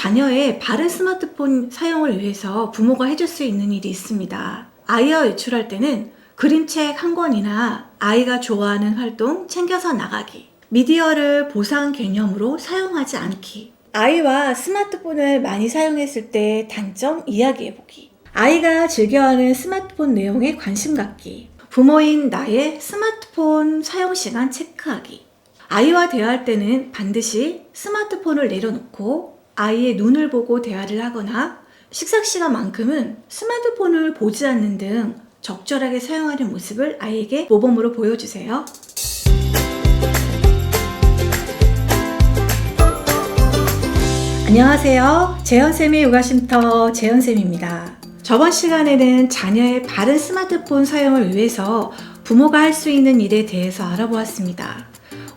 자녀의 바른 스마트폰 사용을 위해서 부모가 해줄 수 있는 일이 있습니다. 아이와 외출할 때는 그림책 한 권이나 아이가 좋아하는 활동 챙겨서 나가기, 미디어를 보상 개념으로 사용하지 않기, 아이와 스마트폰을 많이 사용했을 때 단점 이야기해보기, 아이가 즐겨하는 스마트폰 내용에 관심 갖기, 부모인 나의 스마트폰 사용 시간 체크하기. 아이와 대화할 때는 반드시 스마트폰을 내려놓고 아이의 눈을 보고 대화를 하거나 식사 시간만큼은 스마트폰을 보지 않는 등 적절하게 사용하는 모습을 아이에게 모범으로 보여주세요. 안녕하세요. 재현쌤의 요가쉼터 재현쌤입니다. 저번 시간에는 자녀의 바른 스마트폰 사용을 위해서 부모가 할 수 있는 일에 대해서 알아보았습니다.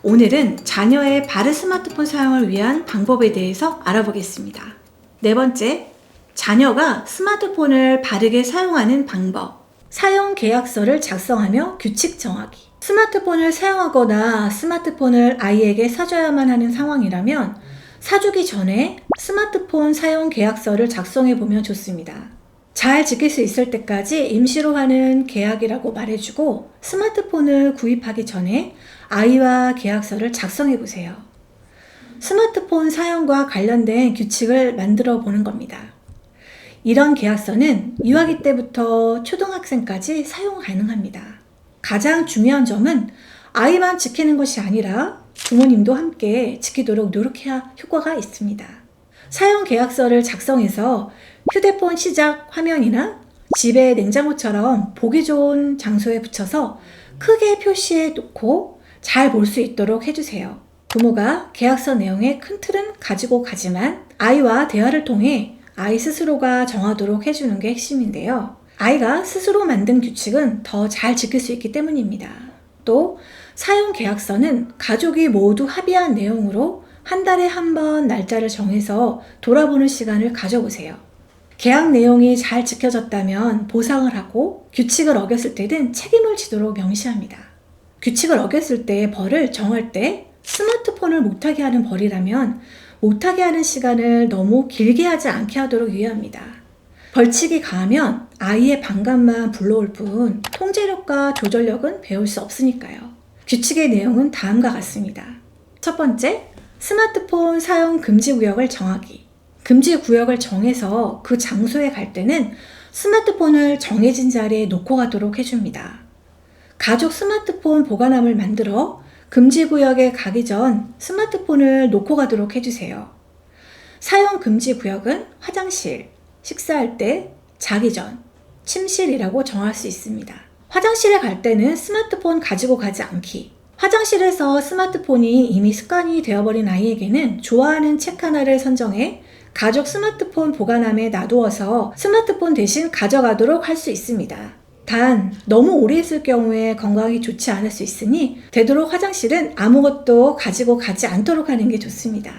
오늘은 자녀의 바른 스마트폰 사용을 위한 방법에 대해서 알아보겠습니다. 네 번째, 자녀가 스마트폰을 바르게 사용하는 방법. 사용 계약서를 작성하며 규칙 정하기. 스마트폰을 사용하거나 스마트폰을 아이에게 사줘야만 하는 상황이라면 사주기 전에 스마트폰 사용 계약서를 작성해 보면 좋습니다. 잘 지킬 수 있을 때까지 임시로 하는 계약이라고 말해주고 스마트폰을 구입하기 전에 아이와 계약서를 작성해 보세요. 스마트폰 사용과 관련된 규칙을 만들어 보는 겁니다. 이런 계약서는 유아기 때부터 초등학생까지 사용 가능합니다. 가장 중요한 점은 아이만 지키는 것이 아니라 부모님도 함께 지키도록 노력해야 효과가 있습니다. 사용 계약서를 작성해서 휴대폰 시작 화면이나 집의 냉장고처럼 보기 좋은 장소에 붙여서 크게 표시해 놓고 잘 볼 수 있도록 해주세요. 부모가 계약서 내용의 큰 틀은 가지고 가지만 아이와 대화를 통해 아이 스스로가 정하도록 해주는 게 핵심인데요. 아이가 스스로 만든 규칙은 더 잘 지킬 수 있기 때문입니다. 또 사용 계약서는 가족이 모두 합의한 내용으로 한 달에 한 번 날짜를 정해서 돌아보는 시간을 가져보세요. 계약 내용이 잘 지켜졌다면 보상을 하고 규칙을 어겼을 때는 책임을 지도록 명시합니다. 규칙을 어겼을 때 벌을 정할 때 스마트폰을 못하게 하는 벌이라면 못하게 하는 시간을 너무 길게 하지 않게 하도록 유의합니다. 벌칙이 가하면 아이의 반감만 불러올 뿐 통제력과 조절력은 배울 수 없으니까요. 규칙의 내용은 다음과 같습니다. 첫 번째, 스마트폰 사용 금지 구역을 정하기. 금지 구역을 정해서 그 장소에 갈 때는 스마트폰을 정해진 자리에 놓고 가도록 해줍니다. 가족 스마트폰 보관함을 만들어 금지 구역에 가기 전 스마트폰을 놓고 가도록 해주세요. 사용 금지 구역은 화장실, 식사할 때, 자기 전, 침실이라고 정할 수 있습니다. 화장실에 갈 때는 스마트폰 가지고 가지 않기. 화장실에서 스마트폰이 이미 습관이 되어버린 아이에게는 좋아하는 책 하나를 선정해 가족 스마트폰 보관함에 놔두어서 스마트폰 대신 가져가도록 할 수 있습니다. 단 너무 오래 있을 경우에 건강이 좋지 않을 수 있으니 되도록 화장실은 아무것도 가지고 가지 않도록 하는 게 좋습니다.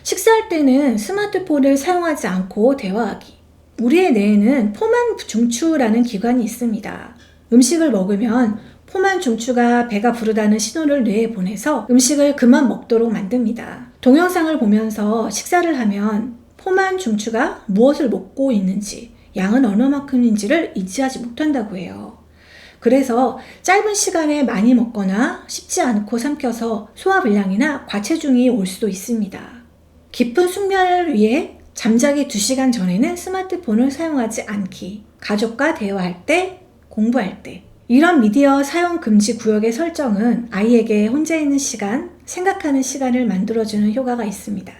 식사할 때는 스마트폰을 사용하지 않고 대화하기. 우리의 뇌에는 포만 중추라는 기관이 있습니다. 음식을 먹으면 포만 중추가 배가 부르다는 신호를 뇌에 보내서 음식을 그만 먹도록 만듭니다. 동영상을 보면서 식사를 하면 포만 중추가 무엇을 먹고 있는지, 양은 얼마만큼인지를 인지하지 못한다고 해요. 그래서 짧은 시간에 많이 먹거나 쉽지 않고 삼켜서 소화불량이나 과체중이 올 수도 있습니다. 깊은 숙면을 위해 잠자기 2시간 전에는 스마트폰을 사용하지 않기. 가족과 대화할 때, 공부할 때. 이런 미디어 사용 금지 구역의 설정은 아이에게 혼자 있는 시간, 생각하는 시간을 만들어주는 효과가 있습니다.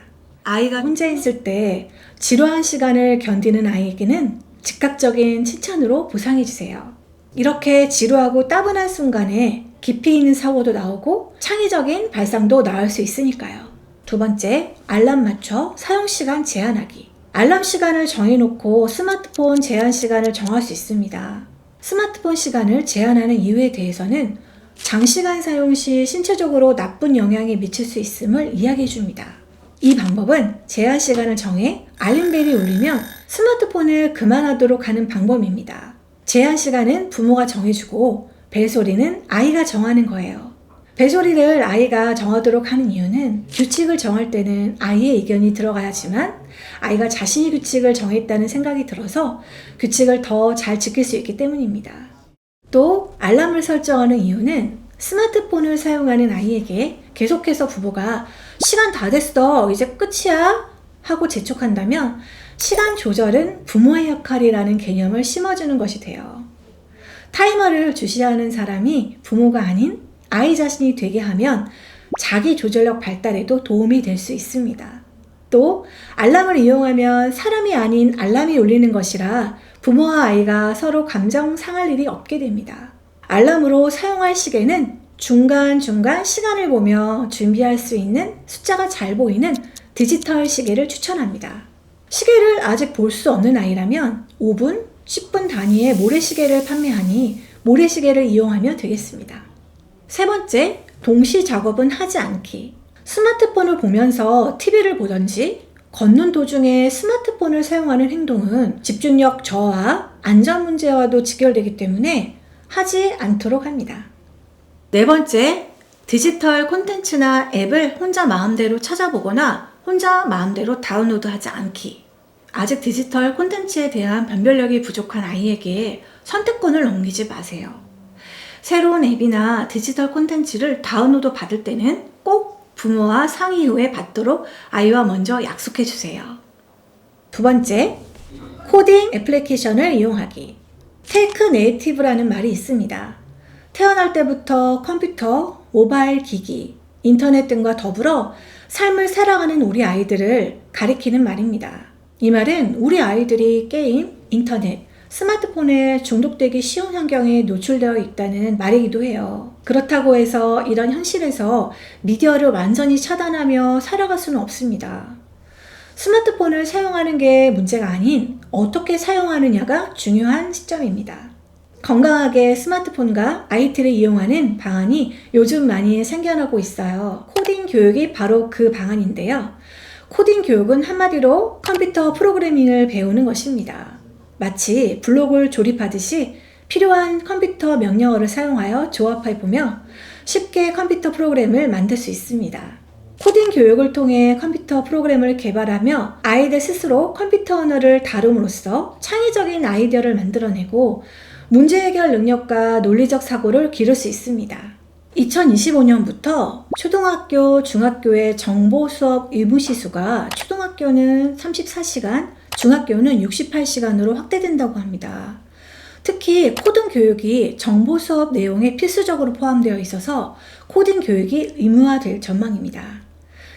아이가 혼자 있을 때 지루한 시간을 견디는 아이에게는 즉각적인 칭찬으로 보상해주세요. 이렇게 지루하고 따분한 순간에 깊이 있는 사고도 나오고 창의적인 발상도 나올 수 있으니까요. 두 번째, 알람 맞춰 사용시간 제한하기. 알람 시간을 정해놓고 스마트폰 제한 시간을 정할 수 있습니다. 스마트폰 시간을 제한하는 이유에 대해서는 장시간 사용 시 신체적으로 나쁜 영향이 미칠 수 있음을 이야기해 줍니다. 이 방법은 제한 시간을 정해 알림벨이 울리면 스마트폰을 그만하도록 하는 방법입니다. 제한 시간은 부모가 정해주고 벨소리는 아이가 정하는 거예요. 배소리를 아이가 정하도록 하는 이유는 규칙을 정할 때는 아이의 의견이 들어가야지만 아이가 자신이 규칙을 정했다는 생각이 들어서 규칙을 더 잘 지킬 수 있기 때문입니다. 또 알람을 설정하는 이유는 스마트폰을 사용하는 아이에게 계속해서 부모가 시간 다 됐어, 이제 끝이야 하고 재촉한다면 시간 조절은 부모의 역할이라는 개념을 심어주는 것이 돼요. 타이머를 주시하는 사람이 부모가 아닌 아이 자신이 되게 하면 자기 조절력 발달에도 도움이 될 수 있습니다. 또 알람을 이용하면 사람이 아닌 알람이 울리는 것이라 부모와 아이가 서로 감정 상할 일이 없게 됩니다. 알람으로 사용할 시계는 중간중간 시간을 보며 준비할 수 있는 숫자가 잘 보이는 디지털 시계를 추천합니다. 시계를 아직 볼 수 없는 아이라면 5분, 10분 단위의 모래시계를 판매하니 모래시계를 이용하면 되겠습니다. 세 번째, 동시 작업은 하지 않기. 스마트폰을 보면서 TV를 보던지 걷는 도중에 스마트폰을 사용하는 행동은 집중력 저하, 안전 문제와도 직결되기 때문에 하지 않도록 합니다. 네 번째, 디지털 콘텐츠나 앱을 혼자 마음대로 찾아보거나 혼자 마음대로 다운로드하지 않기. 아직 디지털 콘텐츠에 대한 변별력이 부족한 아이에게 선택권을 넘기지 마세요. 새로운 앱이나 디지털 콘텐츠를 다운로드 받을 때는 꼭 부모와 상의 후에 받도록 아이와 먼저 약속해 주세요. 두 번째, 코딩 애플리케이션을 이용하기. 테크 네이티브라는 말이 있습니다. 태어날 때부터 컴퓨터, 모바일 기기, 인터넷 등과 더불어 삶을 살아가는 우리 아이들을 가리키는 말입니다. 이 말은 우리 아이들이 게임, 인터넷, 스마트폰에 중독되기 쉬운 환경에 노출되어 있다는 말이기도 해요. 그렇다고 해서 이런 현실에서 미디어를 완전히 차단하며 살아갈 수는 없습니다. 스마트폰을 사용하는 게 문제가 아닌 어떻게 사용하느냐가 중요한 시점입니다. 건강하게 스마트폰과 IT를 이용하는 방안이 요즘 많이 생겨나고 있어요. 코딩 교육이 바로 그 방안인데요. 코딩 교육은 한마디로 컴퓨터 프로그래밍을 배우는 것입니다. 마치 블록을 조립하듯이 필요한 컴퓨터 명령어를 사용하여 조합해보며 쉽게 컴퓨터 프로그램을 만들 수 있습니다. 코딩 교육을 통해 컴퓨터 프로그램을 개발하며 아이들 스스로 컴퓨터 언어를 다룸으로써 창의적인 아이디어를 만들어내고 문제 해결 능력과 논리적 사고를 기를 수 있습니다. 2025년부터 초등학교, 중학교의 정보 수업 의무 시수가 초등학교는 34시간, 중학교는 68시간으로 확대된다고 합니다. 특히 코딩 교육이 정보 수업 내용에 필수적으로 포함되어 있어서 코딩 교육이 의무화될 전망입니다.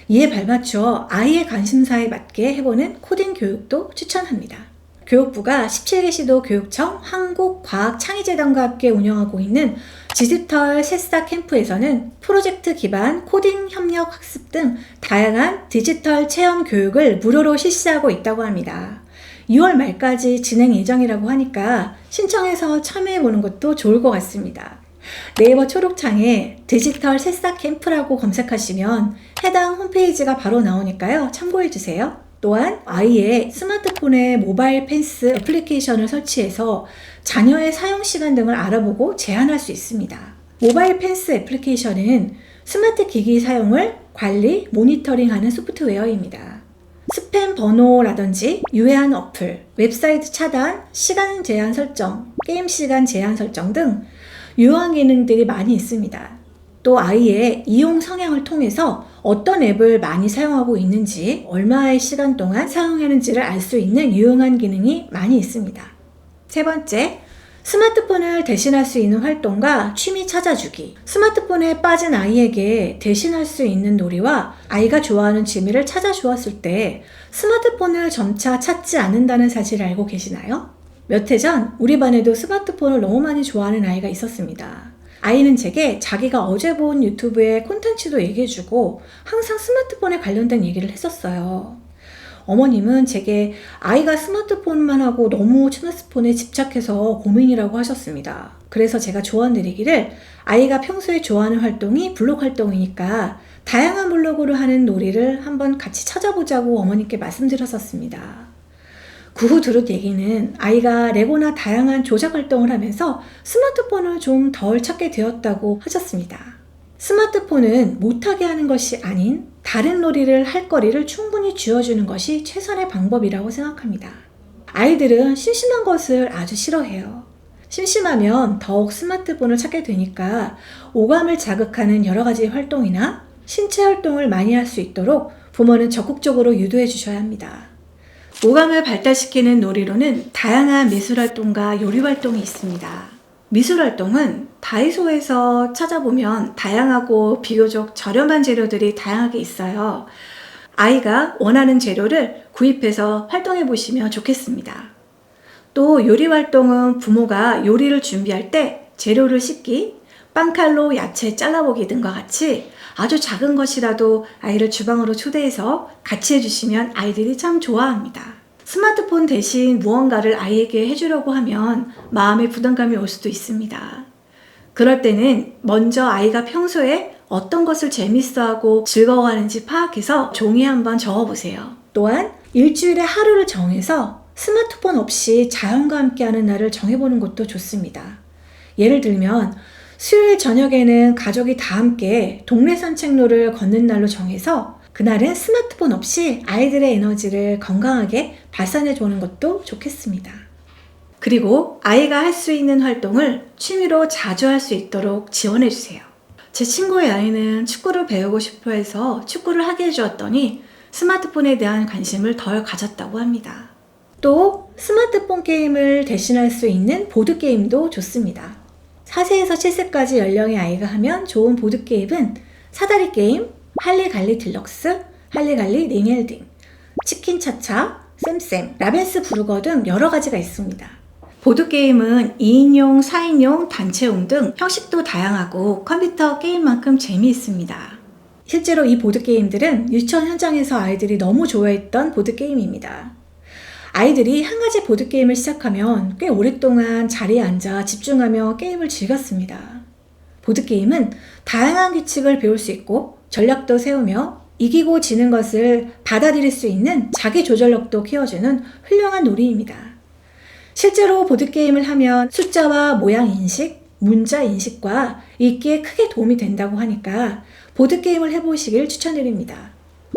이에 발맞춰 아이의 관심사에 맞게 해보는 코딩 교육도 추천합니다. 교육부가 17개 시도 교육청 한국과학창의재단과 함께 운영하고 있는 디지털 새싹 캠프에서는 프로젝트 기반 코딩 협력 학습 등 다양한 디지털 체험 교육을 무료로 실시하고 있다고 합니다. 2월 말까지 진행 예정이라고 하니까 신청해서 참여해보는 것도 좋을 것 같습니다. 네이버 초록창에 디지털 새싹 캠프라고 검색하시면 해당 홈페이지가 바로 나오니까요. 참고해주세요. 또한 아이의 스마트폰에 모바일 펜스 애플리케이션을 설치해서 자녀의 사용 시간 등을 알아보고 제한할 수 있습니다. 모바일 펜스 애플리케이션은 스마트 기기 사용을 관리, 모니터링하는 소프트웨어입니다. 스팸 번호라든지 유해한 어플, 웹사이트 차단, 시간 제한 설정, 게임 시간 제한 설정 등 유효한 기능들이 많이 있습니다. 또 아이의 이용 성향을 통해서 어떤 앱을 많이 사용하고 있는지, 얼마의 시간 동안 사용하는지를 알 수 있는 유용한 기능이 많이 있습니다. 세 번째, 스마트폰을 대신할 수 있는 활동과 취미 찾아주기. 스마트폰에 빠진 아이에게 대신할 수 있는 놀이와 아이가 좋아하는 취미를 찾아주었을 때 스마트폰을 점차 찾지 않는다는 사실을 알고 계시나요? 몇 해 전 우리 반에도 스마트폰을 너무 많이 좋아하는 아이가 있었습니다. 아이는 제게 자기가 어제 본 유튜브의 콘텐츠도 얘기해주고 항상 스마트폰에 관련된 얘기를 했었어요. 어머님은 제게 아이가 스마트폰만 하고 너무 스마트폰에 집착해서 고민이라고 하셨습니다. 그래서 제가 조언드리기를 아이가 평소에 좋아하는 활동이 블록 활동이니까 다양한 블록으로 하는 놀이를 한번 같이 찾아보자고 어머님께 말씀드렸었습니다. 그 후 들은 얘기는 아이가 레고나 다양한 조작 활동을 하면서 스마트폰을 좀 덜 찾게 되었다고 하셨습니다. 스마트폰은 못하게 하는 것이 아닌 다른 놀이를 할 거리를 충분히 쥐어주는 것이 최선의 방법이라고 생각합니다. 아이들은 심심한 것을 아주 싫어해요. 심심하면 더욱 스마트폰을 찾게 되니까 오감을 자극하는 여러 가지 활동이나 신체 활동을 많이 할 수 있도록 부모는 적극적으로 유도해 주셔야 합니다. 오감을 발달시키는 놀이로는 다양한 미술활동과 요리활동이 있습니다. 미술활동은 다이소에서 찾아보면 다양하고 비교적 저렴한 재료들이 다양하게 있어요. 아이가 원하는 재료를 구입해서 활동해 보시면 좋겠습니다. 또 요리활동은 부모가 요리를 준비할 때 재료를 씻기, 빵칼로 야채 잘라보기 등과 같이 아주 작은 것이라도 아이를 주방으로 초대해서 같이 해주시면 아이들이 참 좋아합니다. 스마트폰 대신 무언가를 아이에게 해주려고 하면 마음의 부담감이 올 수도 있습니다. 그럴 때는 먼저 아이가 평소에 어떤 것을 재밌어하고 즐거워하는지 파악해서 종이에 한번 적어보세요. 또한 일주일에 하루를 정해서 스마트폰 없이 자연과 함께하는 날을 정해보는 것도 좋습니다. 예를 들면 수요일 저녁에는 가족이 다 함께 동네 산책로를 걷는 날로 정해서 그날은 스마트폰 없이 아이들의 에너지를 건강하게 발산해 주는 것도 좋겠습니다. 그리고 아이가 할 수 있는 활동을 취미로 자주 할 수 있도록 지원해 주세요. 제 친구의 아이는 축구를 배우고 싶어 해서 축구를 하게 해주었더니 스마트폰에 대한 관심을 덜 가졌다고 합니다. 또 스마트폰 게임을 대신할 수 있는 보드게임도 좋습니다. 4세에서 7세까지 연령의 아이가 하면 좋은 보드게임은 사다리 게임, 할리갈리 딜럭스, 할리갈리 링엘딩, 치킨차차, 쌤쌤, 라벤스 부르거 등 여러 가지가 있습니다. 보드게임은 2인용, 4인용, 단체용 등 형식도 다양하고 컴퓨터 게임만큼 재미있습니다. 실제로 이 보드게임들은 유치원 현장에서 아이들이 너무 좋아했던 보드게임입니다. 아이들이 한 가지 보드게임을 시작하면 꽤 오랫동안 자리에 앉아 집중하며 게임을 즐겼습니다. 보드게임은 다양한 규칙을 배울 수 있고 전략도 세우며 이기고 지는 것을 받아들일 수 있는 자기 조절력도 키워주는 훌륭한 놀이입니다. 실제로 보드게임을 하면 숫자와 모양 인식, 문자 인식과 읽기에 크게 도움이 된다고 하니까 보드게임을 해보시길 추천드립니다.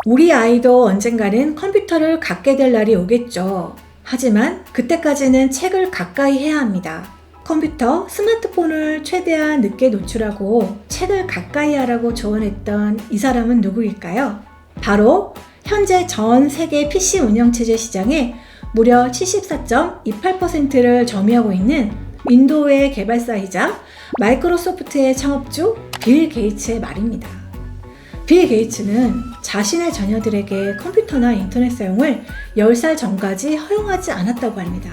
우리 아이도 언젠가는 컴퓨터를 갖게 될 날이 오겠죠. 하지만 그때까지는 책을 가까이 해야 합니다. 컴퓨터, 스마트폰을 최대한 늦게 노출하고 책을 가까이 하라고 조언했던 이 사람은 누구일까요? 바로 현재 전 세계 PC 운영체제 시장의 무려 74.28%를 점유하고 있는 윈도우의 개발사이자 마이크로소프트의 창업주 빌 게이츠의 말입니다. 빌 게이츠는 자신의 자녀들에게 컴퓨터나 인터넷 사용을 10살 전까지 허용하지 않았다고 합니다.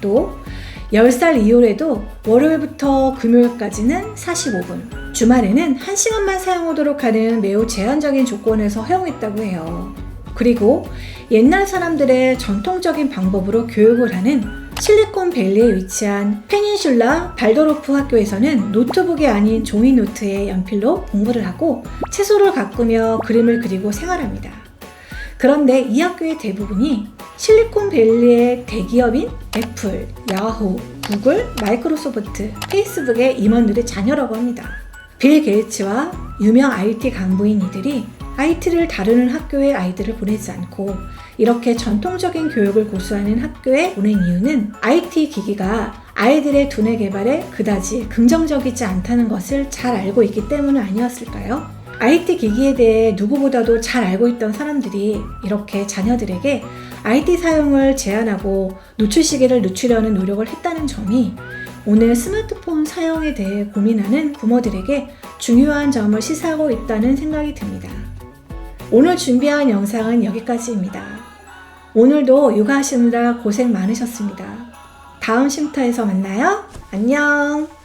또 10살 이후에도 월요일부터 금요일까지는 45분, 주말에는 1시간만 사용하도록 하는 매우 제한적인 조건에서 허용했다고 해요. 그리고 옛날 사람들의 전통적인 방법으로 교육을 하는 실리콘밸리에 위치한 페닌슐라 발도르프 학교에서는 노트북이 아닌 종이 노트에 연필로 공부를 하고 채소를 가꾸며 그림을 그리고 생활합니다. 그런데 이 학교의 대부분이 실리콘밸리의 대기업인 애플, 야후, 구글, 마이크로소프트, 페이스북의 임원들의 자녀라고 합니다. 빌 게이츠와 유명 IT 간부인 이들이 IT를 다루는 학교에 아이들을 보내지 않고 이렇게 전통적인 교육을 고수하는 학교에 보낸 이유는 IT 기기가 아이들의 두뇌 개발에 그다지 긍정적이지 않다는 것을 잘 알고 있기 때문은 아니었을까요? IT 기기에 대해 누구보다도 잘 알고 있던 사람들이 이렇게 자녀들에게 IT 사용을 제한하고 노출 시기를 늦추려는 노력을 했다는 점이 오늘 스마트폰 사용에 대해 고민하는 부모들에게 중요한 점을 시사하고 있다는 생각이 듭니다. 오늘 준비한 영상은 여기까지입니다. 오늘도 육아하시느라 고생 많으셨습니다. 다음 쉼터에서 만나요. 안녕!